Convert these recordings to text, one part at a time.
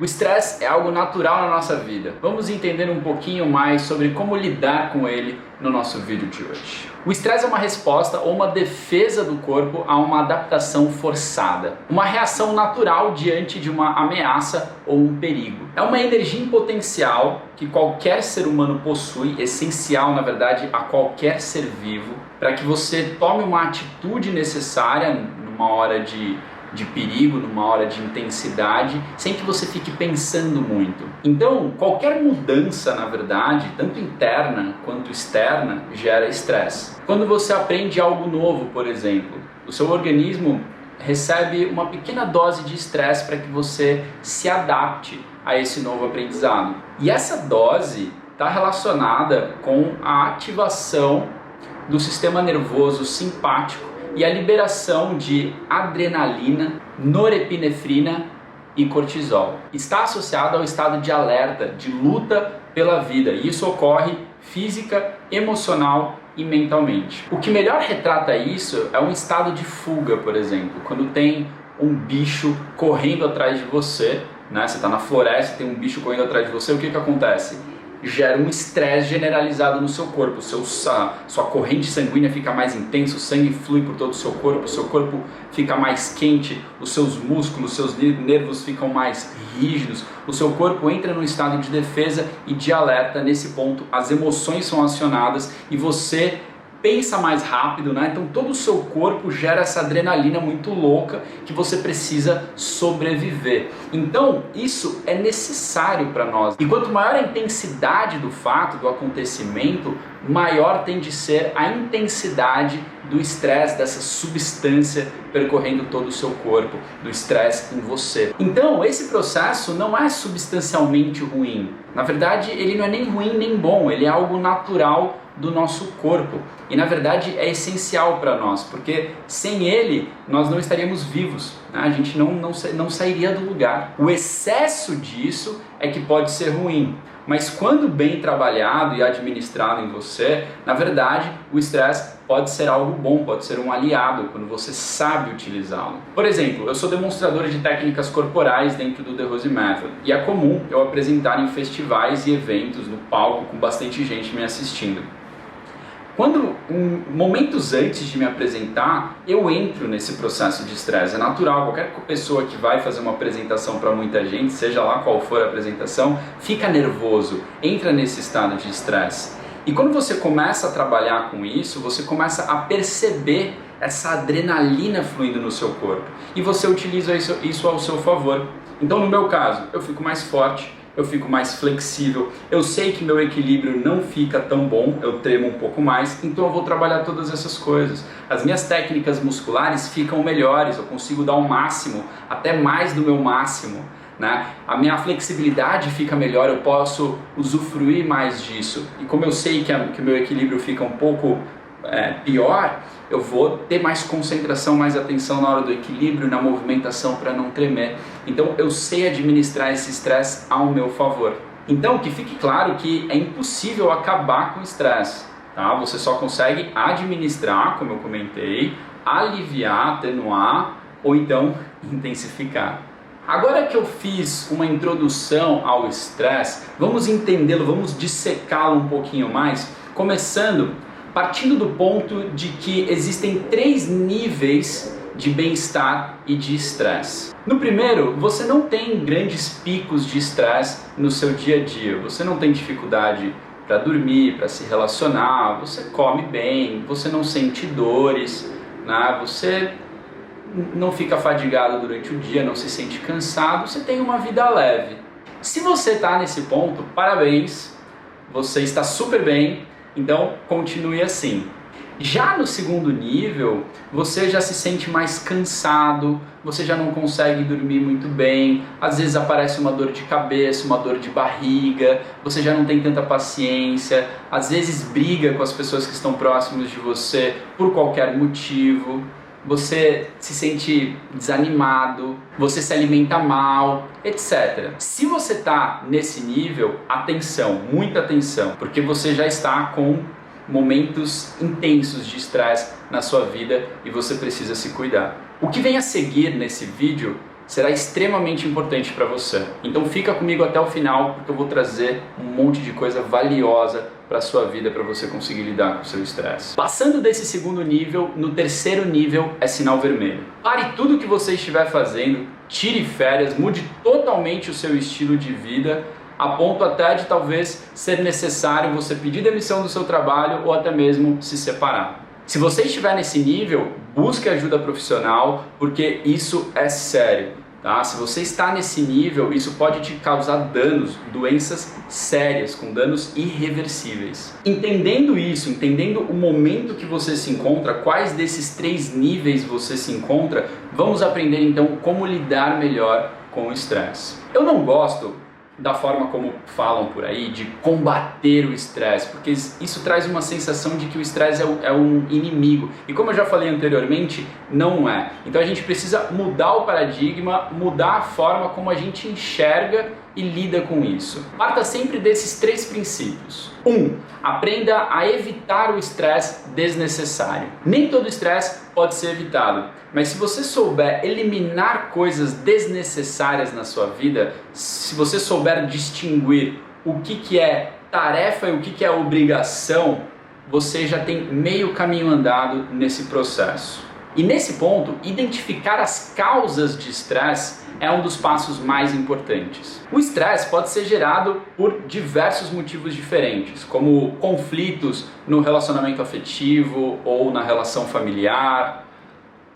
O estresse é algo natural na nossa vida. Vamos entender um pouquinho mais sobre como lidar com ele no nosso vídeo de hoje. O estresse é uma resposta ou uma defesa do corpo a uma adaptação forçada, uma reação natural diante de uma ameaça ou um perigo. É uma energia em potencial que qualquer ser humano possui, essencial na verdade a qualquer ser vivo, para que você tome uma atitude necessária numa hora de perigo, numa hora de intensidade, sem que você fique pensando muito. Então, qualquer mudança, na verdade, tanto interna quanto externa, gera estresse. Quando você aprende algo novo, por exemplo, o seu organismo recebe uma pequena dose de estresse para que você se adapte a esse novo aprendizado. E essa dose está relacionada com a ativação do sistema nervoso simpático e a liberação de adrenalina, norepinefrina e cortisol. Está associado ao estado de alerta, de luta pela vida. E isso ocorre física, emocional e mentalmente. O que melhor retrata isso é um estado de fuga, por exemplo. Quando tem um bicho correndo atrás de você, né? Você está na floresta, tem um bicho correndo atrás de você, o que acontece? Gera um estresse generalizado no seu corpo, sua corrente sanguínea fica mais intensa, o sangue flui por todo o seu corpo fica mais quente, os seus músculos, seus nervos ficam mais rígidos, o seu corpo entra num estado de defesa e de alerta. Nesse ponto as emoções são acionadas e você pensa mais rápido, né? Então todo o seu corpo gera essa adrenalina muito louca que você precisa sobreviver. Então isso é necessário para nós. E quanto maior a intensidade do fato, do acontecimento, maior tem de ser a intensidade do estresse, dessa substância percorrendo todo o seu corpo, do estresse em você. Então esse processo não é substancialmente ruim. Na verdade ele não é nem ruim nem bom, ele é algo natural do nosso corpo e na verdade é essencial para nós, porque sem ele nós não estaríamos vivos, né? A gente não sairia do lugar. O excesso disso é que pode ser ruim, mas quando bem trabalhado e administrado em você, na verdade o estresse pode ser algo bom, pode ser um aliado quando você sabe utilizá-lo. Por exemplo, eu sou demonstrador de técnicas corporais dentro do The Rose Method e é comum eu apresentar em festivais e eventos no palco com bastante gente me assistindo. Momentos antes de me apresentar, eu entro nesse processo de estresse. É natural, qualquer pessoa que vai fazer uma apresentação para muita gente, seja lá qual for a apresentação, fica nervoso, entra nesse estado de estresse. E quando você começa a trabalhar com isso, você começa a perceber essa adrenalina fluindo no seu corpo. E você utiliza isso ao seu favor. Então no meu caso, eu fico mais forte, eu fico mais flexível, eu sei que meu equilíbrio não fica tão bom, eu tremo um pouco mais, então eu vou trabalhar todas essas coisas. As minhas técnicas musculares ficam melhores, eu consigo dar o máximo, até mais do meu máximo, né? A minha flexibilidade fica melhor, eu posso usufruir mais disso. E como eu sei que o meu equilíbrio fica um pouco pior, eu vou ter mais concentração, mais atenção na hora do equilíbrio, na movimentação para não tremer. Então eu sei administrar esse estresse ao meu favor. Então que fique claro que é impossível acabar com o estresse, tá? Você só consegue administrar, como eu comentei, aliviar, atenuar ou então intensificar. Agora que eu fiz uma introdução ao estresse, vamos entendê-lo, vamos dissecá-lo um pouquinho mais, partindo do ponto de que existem 3 níveis de bem-estar e de estresse. No primeiro, você não tem grandes picos de estresse no seu dia a dia, você não tem dificuldade para dormir, para se relacionar, você come bem, você não sente dores, né? Você não fica fadigado durante o dia, não se sente cansado, você tem uma vida leve. Se você está nesse ponto, parabéns, você está super bem. Então continue assim. Já no segundo nível, você já se sente mais cansado, você já não consegue dormir muito bem, às vezes aparece uma dor de cabeça, uma dor de barriga, você já não tem tanta paciência, às vezes briga com as pessoas que estão próximas de você por qualquer motivo, você se sente desanimado, você se alimenta mal, etc. Se você está nesse nível, atenção, muita atenção, porque você já está com momentos intensos de estresse na sua vida e você precisa se cuidar. O que vem a seguir nesse vídeo será extremamente importante para você. Então fica comigo até o final, porque eu vou trazer um monte de coisa valiosa para a sua vida, para você conseguir lidar com o seu estresse. Passando desse segundo nível, no terceiro nível é sinal vermelho. Pare tudo que você estiver fazendo, tire férias, mude totalmente o seu estilo de vida, a ponto até de talvez ser necessário você pedir demissão do seu trabalho ou até mesmo se separar. Se você estiver nesse nível, busque ajuda profissional, porque isso é sério, tá? Se você está nesse nível, isso pode te causar danos, doenças sérias, com danos irreversíveis. Entendendo isso, entendendo o momento que você se encontra, quais desses 3 níveis você se encontra, vamos aprender então como lidar melhor com o estresse. Eu não gosto da forma como falam por aí, de combater o estresse, porque isso traz uma sensação de que o estresse é um inimigo. E como eu já falei anteriormente, não é. Então a gente precisa mudar o paradigma, mudar a forma como a gente enxerga e lida com isso. Parta sempre desses 3 princípios. 1. Aprenda a evitar o estresse desnecessário. Nem todo estresse pode ser evitado, mas se você souber eliminar coisas desnecessárias na sua vida, se você souber distinguir o que é tarefa e o que é obrigação, você já tem meio caminho andado nesse processo. E nesse ponto, identificar as causas de estresse é um dos passos mais importantes. O estresse pode ser gerado por diversos motivos diferentes, como conflitos no relacionamento afetivo ou na relação familiar,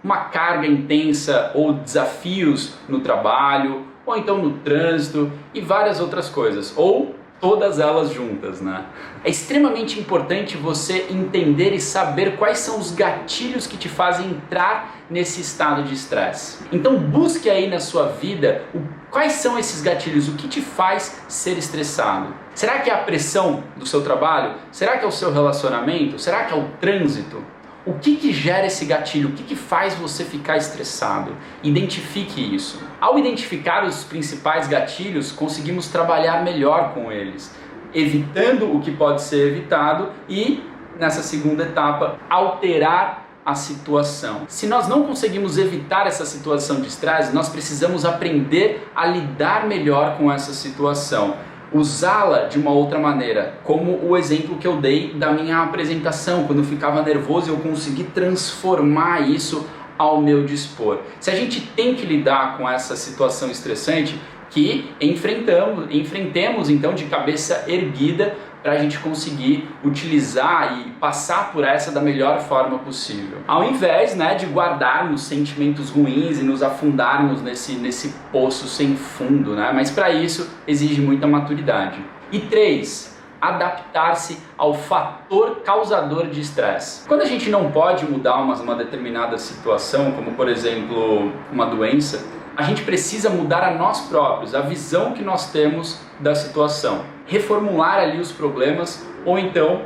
uma carga intensa ou desafios no trabalho, ou então no trânsito e várias outras coisas, ou todas elas juntas, né? É extremamente importante você entender e saber quais são os gatilhos que te fazem entrar nesse estado de estresse. Então busque aí na sua vida quais são esses gatilhos, o que te faz ser estressado. Será que é a pressão do seu trabalho? Será que é o seu relacionamento? Será que é o trânsito? O que gera esse gatilho? O que faz você ficar estressado? Identifique isso. Ao identificar os principais gatilhos, conseguimos trabalhar melhor com eles, evitando o que pode ser evitado e, nessa segunda etapa, alterar a situação. Se nós não conseguimos evitar essa situação de estresse, nós precisamos aprender a lidar melhor com essa situação. Usá-la de uma outra maneira, como o exemplo que eu dei da minha apresentação, quando eu ficava nervoso eu consegui transformar isso ao meu dispor. Se a gente tem que lidar com essa situação estressante, que enfrentemos então de cabeça erguida para a gente conseguir utilizar e passar por essa da melhor forma possível. Ao invés, de guardarmos sentimentos ruins e nos afundarmos nesse poço sem fundo, mas para isso exige muita maturidade. E 3. Adaptar-se ao fator causador de estresse. Quando a gente não pode mudar uma determinada situação, como por exemplo uma doença, a gente precisa mudar a nós próprios, a visão que nós temos da situação. Reformular ali os problemas ou então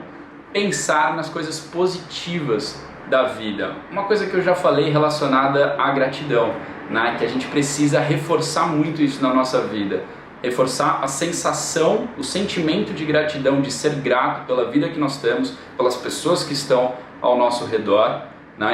pensar nas coisas positivas da vida. Uma coisa que eu já falei relacionada à gratidão, que a gente precisa reforçar muito isso na nossa vida. Reforçar a sensação, o sentimento de gratidão, de ser grato pela vida que nós temos, pelas pessoas que estão ao nosso redor,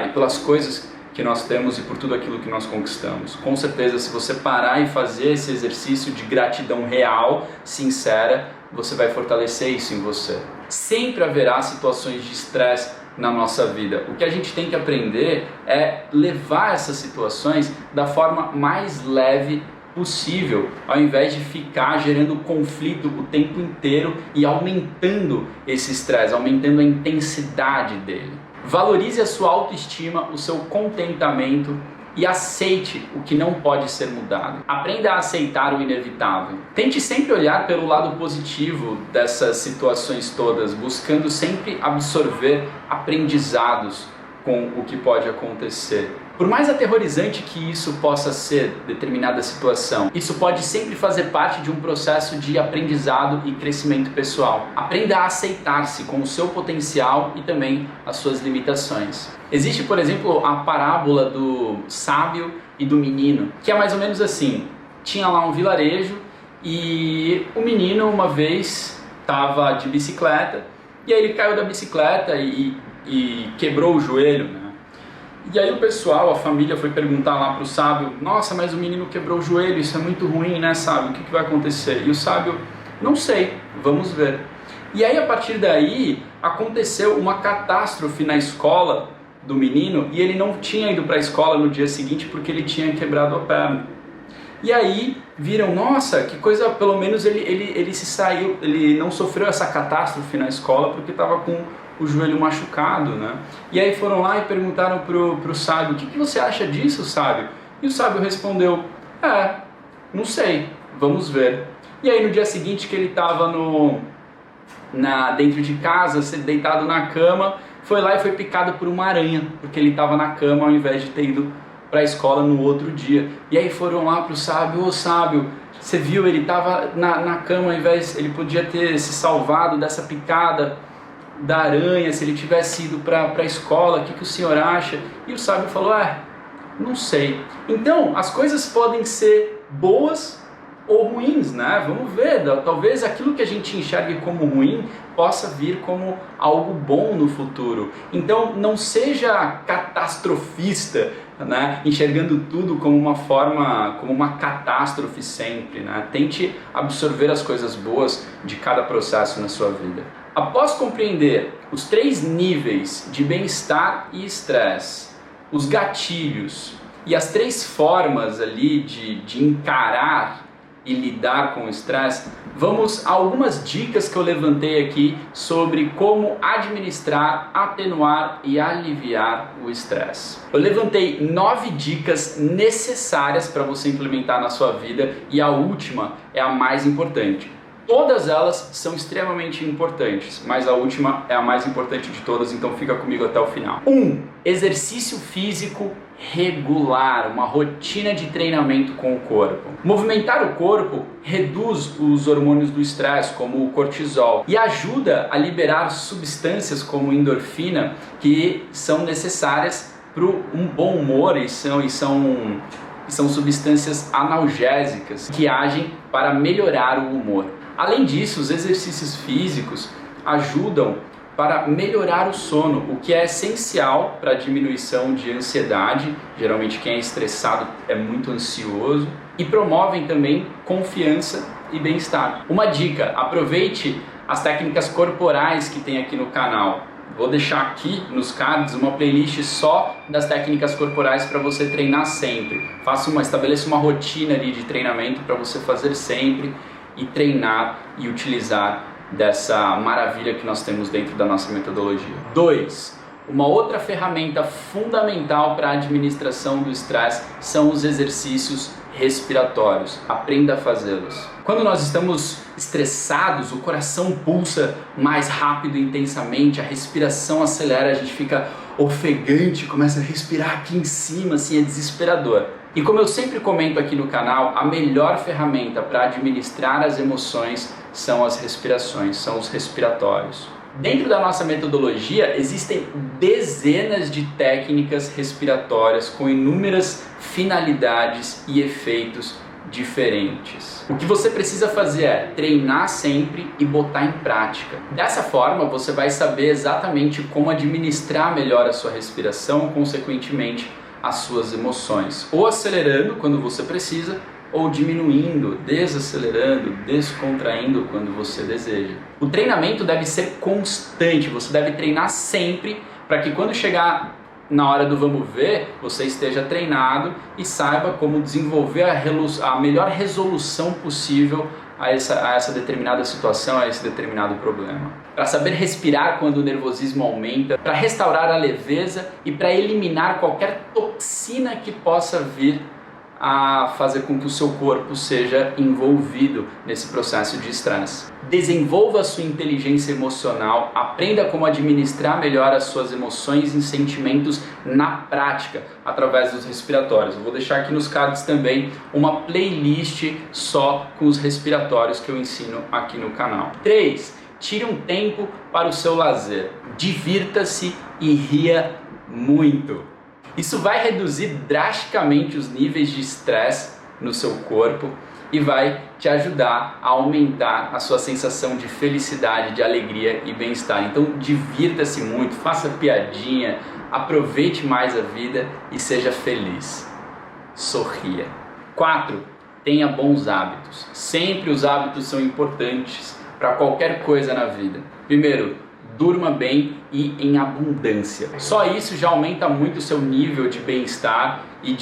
e pelas coisas que nós temos e por tudo aquilo que nós conquistamos. Com certeza, se você parar e fazer esse exercício de gratidão real, sincera, você vai fortalecer isso em você. Sempre haverá situações de estresse na nossa vida. O que a gente tem que aprender é levar essas situações da forma mais leve possível, ao invés de ficar gerando conflito o tempo inteiro e aumentando esse estresse, aumentando a intensidade dele. Valorize a sua autoestima, o seu contentamento e aceite o que não pode ser mudado. Aprenda a aceitar o inevitável. Tente sempre olhar pelo lado positivo dessas situações todas, buscando sempre absorver aprendizados com o que pode acontecer. Por mais aterrorizante que isso possa ser, determinada situação, isso pode sempre fazer parte de um processo de aprendizado e crescimento pessoal. Aprenda a aceitar-se com o seu potencial e também as suas limitações. Existe, por exemplo, a parábola do sábio e do menino, que é mais ou menos assim. Tinha lá um vilarejo e o menino uma vez estava de bicicleta e aí ele caiu da bicicleta e quebrou o joelho, E aí o pessoal, a família foi perguntar lá pro sábio, nossa, mas o menino quebrou o joelho, isso é muito ruim, né, sábio? O que vai acontecer? E o sábio, não sei, vamos ver. E aí a partir daí aconteceu uma catástrofe na escola do menino e ele não tinha ido para a escola no dia seguinte porque ele tinha quebrado a perna. E aí viram, nossa, que coisa, pelo menos ele se saiu, ele não sofreu essa catástrofe na escola porque estava com o joelho machucado, né? E aí foram lá e perguntaram pro sábio, o que você acha disso, sábio? E o sábio respondeu, não sei, vamos ver. E aí no dia seguinte que ele estava dentro de casa, deitado na cama, foi lá e foi picado por uma aranha, porque ele estava na cama ao invés de ter ido para a escola no outro dia. E aí foram lá pro sábio, ô sábio, você viu, ele estava na cama, ao invés, ele podia ter se salvado dessa picada da aranha, se ele tivesse ido para a escola, o que o senhor acha? E o sábio falou, não sei. Então, as coisas podem ser boas ou ruins, né? Vamos ver, talvez aquilo que a gente enxergue como ruim possa vir como algo bom no futuro. Então não seja catastrofista, né? Enxergando tudo como uma catástrofe sempre, né? Tente absorver as coisas boas de cada processo na sua vida. Após compreender os 3 níveis de bem-estar e estresse, os gatilhos e as 3 formas ali de encarar e lidar com o estresse, vamos a algumas dicas que eu levantei aqui sobre como administrar, atenuar e aliviar o estresse. Eu levantei 9 dicas necessárias para você implementar na sua vida e a última é a mais importante. Todas elas são extremamente importantes, mas a última é a mais importante de todas, então fica comigo até o final. 1. Exercício físico regular, uma rotina de treinamento com o corpo. Movimentar o corpo reduz os hormônios do estresse, como o cortisol, e ajuda a liberar substâncias como endorfina, que são necessárias para um bom humor e são substâncias analgésicas que agem para melhorar o humor. Além disso, os exercícios físicos ajudam para melhorar o sono, o que é essencial para a diminuição de ansiedade. Geralmente quem é estressado é muito ansioso, e promovem também confiança e bem-estar. Uma dica, aproveite as técnicas corporais que tem aqui no canal. Vou deixar aqui nos cards uma playlist só das técnicas corporais para você treinar sempre. Estabeleça uma rotina ali de treinamento para você fazer sempre e treinar e utilizar dessa maravilha que nós temos dentro da nossa metodologia. 2. Uma outra ferramenta fundamental para a administração do estresse são os exercícios respiratórios. Aprenda a fazê-los. Quando nós estamos estressados, o coração pulsa mais rápido e intensamente, a respiração acelera, a gente fica ofegante, começa a respirar aqui em cima, assim, é desesperador. E como eu sempre comento aqui no canal, a melhor ferramenta para administrar as emoções são as respirações, são os respiratórios. Dentro da nossa metodologia existem dezenas de técnicas respiratórias com inúmeras finalidades e efeitos diferentes. O que você precisa fazer é treinar sempre e botar em prática. Dessa forma, você vai saber exatamente como administrar melhor a sua respiração, consequentemente as suas emoções, ou acelerando quando você precisa, ou diminuindo, desacelerando, descontraindo quando você deseja. O treinamento deve ser constante, você deve treinar sempre para que quando chegar na hora do vamos ver, você esteja treinado e saiba como desenvolver a melhor resolução possível a essa determinada situação, a esse determinado problema. Para saber respirar quando o nervosismo aumenta, para restaurar a leveza e para eliminar qualquer toxina que possa vir a fazer com que o seu corpo seja envolvido nesse processo de estresse. Desenvolva a sua inteligência emocional, aprenda como administrar melhor as suas emoções e sentimentos na prática, através dos respiratórios. Eu vou deixar aqui nos cards também uma playlist só com os respiratórios que eu ensino aqui no canal. 3. Tire um tempo para o seu lazer. Divirta-se e ria muito. Isso vai reduzir drasticamente os níveis de estresse no seu corpo e vai te ajudar a aumentar a sua sensação de felicidade, de alegria e bem-estar. Então divirta-se muito, faça piadinha, aproveite mais a vida e seja feliz. Sorria. 4. Tenha bons hábitos. Sempre os hábitos são importantes para qualquer coisa na vida. Primeiro, durma bem e em abundância. Só isso já aumenta muito o seu nível de bem-estar e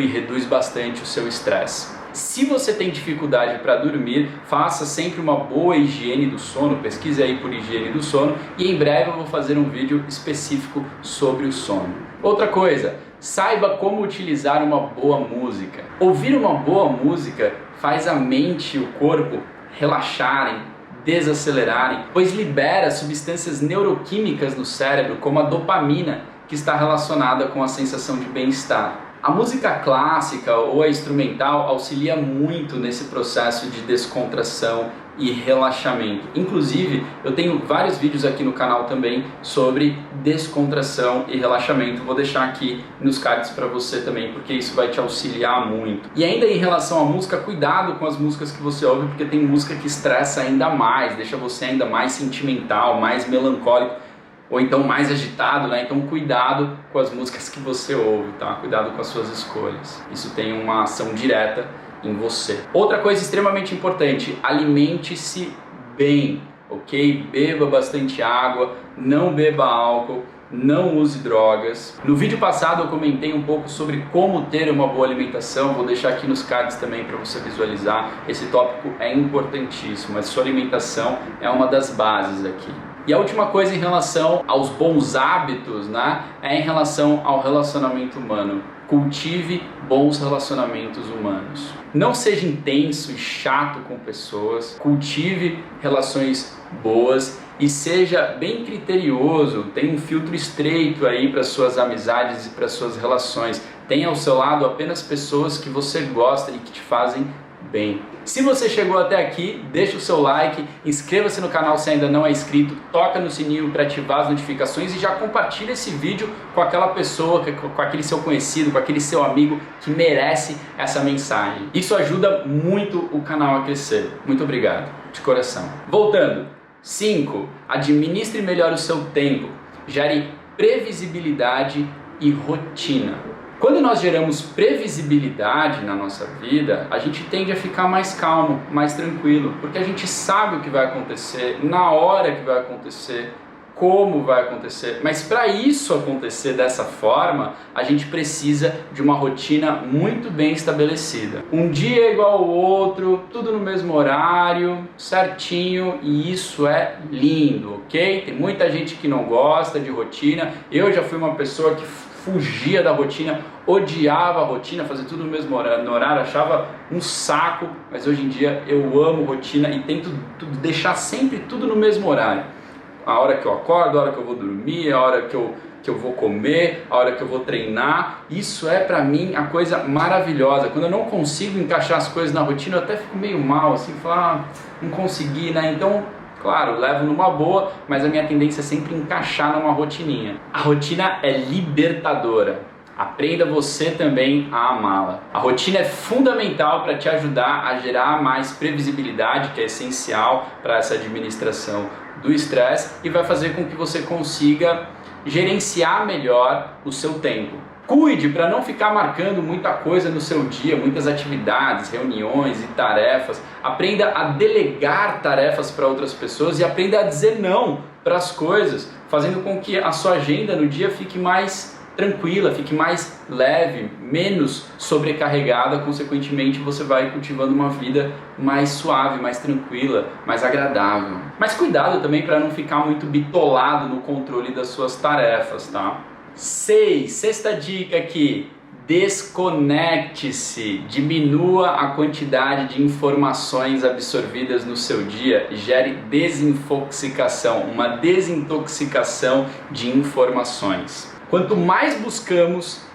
reduz bastante o seu estresse. Se você tem dificuldade para dormir, faça sempre uma boa higiene do sono, pesquise aí por higiene do sono e em breve eu vou fazer um vídeo específico sobre o sono. Outra coisa, saiba como utilizar uma boa música. Ouvir uma boa música faz a mente e o corpo relaxarem, desacelerarem, pois libera substâncias neuroquímicas no cérebro, como a dopamina, que está relacionada com a sensação de bem-estar. A música clássica ou a instrumental auxilia muito nesse processo de descontração e relaxamento. Inclusive, eu tenho vários vídeos aqui no canal também sobre descontração e relaxamento. Vou deixar aqui nos cards para você também, porque isso vai te auxiliar muito. E ainda em relação à música, cuidado com as músicas que você ouve, porque tem música que estressa ainda mais, deixa você ainda mais sentimental, mais melancólico, ou então mais agitado, né? Então cuidado com as músicas que você ouve, tá? Cuidado com as suas escolhas. Isso tem uma ação direta em você. Outra coisa extremamente importante, alimente-se bem, ok? Beba bastante água, não beba álcool, não use drogas. No vídeo passado eu comentei um pouco sobre como ter uma boa alimentação, vou deixar aqui nos cards também para você visualizar. Esse tópico é importantíssimo, mas sua alimentação é uma das bases aqui. E a última coisa em relação aos bons hábitos, né, é em relação ao relacionamento humano. Cultive bons relacionamentos humanos. Não seja intenso e chato com pessoas. Cultive relações boas e seja bem criterioso. Tenha um filtro estreito aí para suas amizades e para suas relações. Tenha ao seu lado apenas pessoas que você gosta e que te fazem bem. Se você chegou até aqui, deixa o seu like, inscreva-se no canal se ainda não é inscrito, toca no sininho para ativar as notificações e já compartilha esse vídeo com aquela pessoa, com aquele seu conhecido, com aquele seu amigo que merece essa mensagem. Isso ajuda muito o canal a crescer. Muito obrigado, de coração. Voltando. 5. Administre melhor o seu tempo. Gere previsibilidade e rotina. Quando nós geramos previsibilidade na nossa vida, a gente tende a ficar mais calmo, mais tranquilo, porque a gente sabe o que vai acontecer, na hora que vai acontecer, como vai acontecer. Mas para isso acontecer dessa forma, a gente precisa de uma rotina muito bem estabelecida. Um dia é igual ao outro, tudo no mesmo horário, certinho, e isso é lindo, ok? Tem muita gente que não gosta de rotina. Eu já fui uma pessoa que fugia da rotina, odiava a rotina, fazia tudo no mesmo horário, achava um saco, mas hoje em dia eu amo rotina e tento deixar sempre tudo no mesmo horário. A hora que eu acordo, a hora que eu vou dormir, a hora que eu vou comer, a hora que eu vou treinar. Isso é pra mim a coisa maravilhosa. Quando eu não consigo encaixar as coisas na rotina, eu até fico meio mal, assim, falar, não consegui, né? Então, claro, levo numa boa, mas a minha tendência é sempre encaixar numa rotininha. A rotina é libertadora. Aprenda você também a amá-la. A rotina é fundamental para te ajudar a gerar mais previsibilidade, que é essencial para essa administração do estresse, e vai fazer com que você consiga gerenciar melhor o seu tempo. Cuide para não ficar marcando muita coisa no seu dia, muitas atividades, reuniões e tarefas. Aprenda a delegar tarefas para outras pessoas e aprenda a dizer não para as coisas, fazendo com que a sua agenda no dia fique mais tranquila, fique mais leve, menos sobrecarregada. Consequentemente, você vai cultivando uma vida mais suave, mais tranquila, mais agradável. Mas cuidado também para não ficar muito bitolado no controle das suas tarefas, tá? 6. Sexta dica aqui. Desconecte-se, diminua a quantidade de informações absorvidas no seu dia e gere desintoxicação, uma desintoxicação de informações. Quanto mais buscamos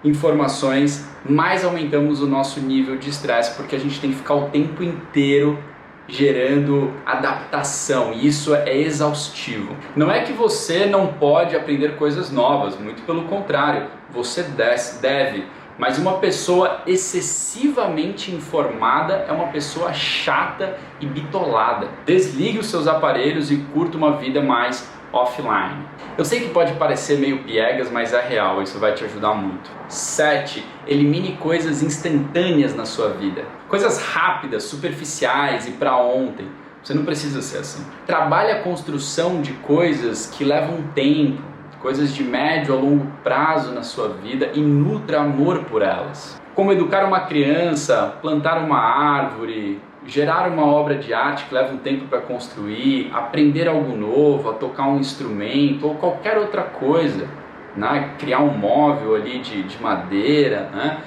informações, mais aumentamos o nosso nível de estresse, porque a gente tem que ficar o tempo inteiro gerando adaptação, e isso é exaustivo. Não é que você não pode aprender coisas novas, muito pelo contrário, você deve, mas uma pessoa excessivamente informada é uma pessoa chata e bitolada. Desligue os seus aparelhos e curta uma vida mais offline. Eu sei que pode parecer meio piegas, mas é real, isso vai te ajudar muito. 7. Elimine coisas instantâneas na sua vida. Coisas rápidas, superficiais e para ontem. Você não precisa ser assim. Trabalhe a construção de coisas que levam tempo, coisas de médio a longo prazo na sua vida e nutra amor por elas. Como educar uma criança, plantar uma árvore, gerar uma obra de arte que leva um tempo para construir, aprender algo novo, a tocar um instrumento ou qualquer outra coisa, né? Criar um móvel ali de madeira, né?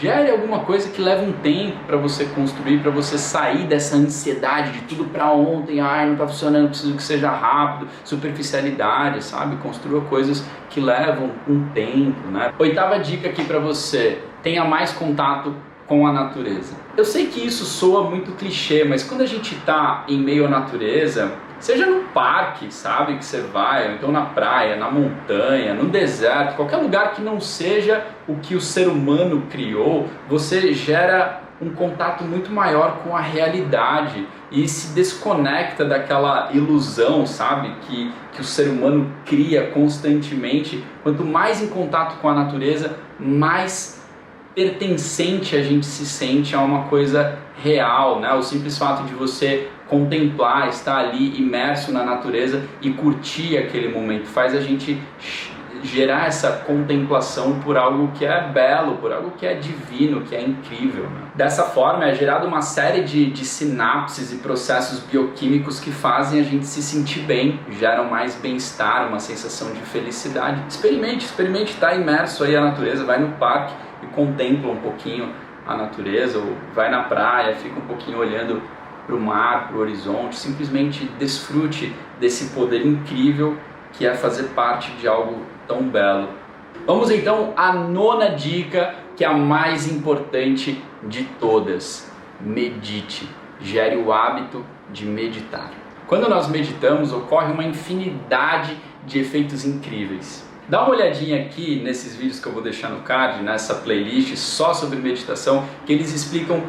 Gere alguma coisa que leva um tempo para você construir, para você sair dessa ansiedade de tudo para ontem, não está funcionando, preciso que seja rápido, superficialidade, sabe? Construa coisas que levam um tempo, né? 8ª dica aqui para você, tenha mais contato com a natureza. Eu sei que isso soa muito clichê, mas quando a gente está em meio à natureza, seja no parque, sabe, que você vai, ou então na praia, na montanha, no deserto, qualquer lugar que não seja o que o ser humano criou, você gera um contato muito maior com a realidade e se desconecta daquela ilusão, sabe, que o ser humano cria constantemente. Quanto mais em contato com a natureza, mais pertencente a gente se sente a uma coisa real, né? O simples fato de você contemplar, estar ali imerso na natureza e curtir aquele momento faz a gente gerar essa contemplação por algo que é belo, por algo que é divino, que é incrível, né? Dessa forma é gerada uma série de sinapses e processos bioquímicos que fazem a gente se sentir bem, geram mais bem-estar, uma sensação de felicidade. Experimente estar imerso aí na natureza, vai no parque e contempla um pouquinho a natureza, ou vai na praia, fica um pouquinho olhando para o mar, para o horizonte, simplesmente desfrute desse poder incrível que é fazer parte de algo tão belo. Vamos então à 9ª dica, que é a mais importante de todas. Medite, gere o hábito de meditar. Quando nós meditamos, ocorre uma infinidade de efeitos incríveis. Dá uma olhadinha aqui nesses vídeos que eu vou deixar no card, nessa playlist só sobre meditação, que eles explicam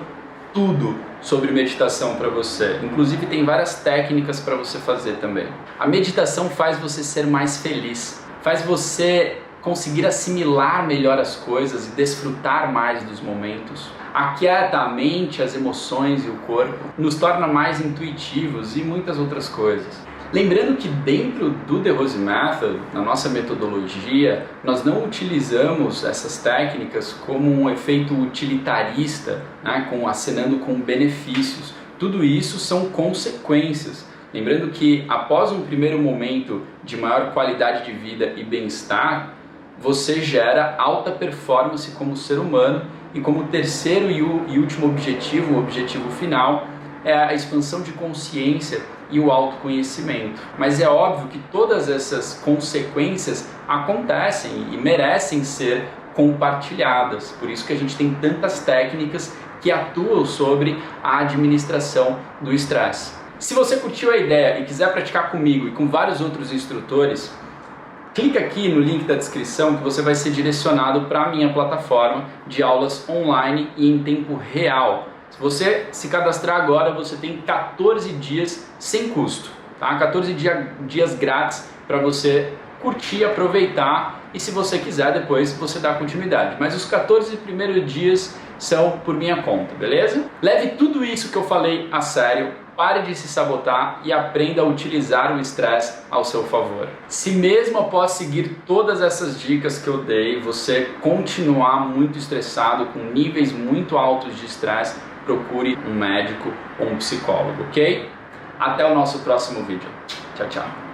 tudo sobre meditação para você. Inclusive tem várias técnicas para você fazer também. A meditação faz você ser mais feliz, faz você conseguir assimilar melhor as coisas e desfrutar mais dos momentos. Aquieta a mente, as emoções e o corpo, nos torna mais intuitivos e muitas outras coisas. Lembrando que dentro do The Rose Method, na nossa metodologia, nós não utilizamos essas técnicas como um efeito utilitarista, né, acenando com benefícios. Tudo isso são consequências. Lembrando que após um primeiro momento de maior qualidade de vida e bem-estar, você gera alta performance como ser humano e como terceiro e último objetivo, o objetivo final, é a expansão de consciência e o autoconhecimento. Mas é óbvio que todas essas consequências acontecem e merecem ser compartilhadas. Por isso que a gente tem tantas técnicas que atuam sobre a administração do estresse. Se você curtiu a ideia e quiser praticar comigo e com vários outros instrutores, clica aqui no link da descrição que você vai ser direcionado para a minha plataforma de aulas online e em tempo real. Se você se cadastrar agora, você tem 14 dias sem custo, tá? 14 dias grátis para você curtir, aproveitar e se você quiser depois você dá continuidade. Mas os 14 primeiros dias são por minha conta, beleza? Leve tudo isso que eu falei a sério, pare de se sabotar e aprenda a utilizar o estresse ao seu favor. Se mesmo após seguir todas essas dicas que eu dei, você continuar muito estressado, com níveis muito altos de estresse, procure um médico ou um psicólogo, ok? Até o nosso próximo vídeo. Tchau, tchau.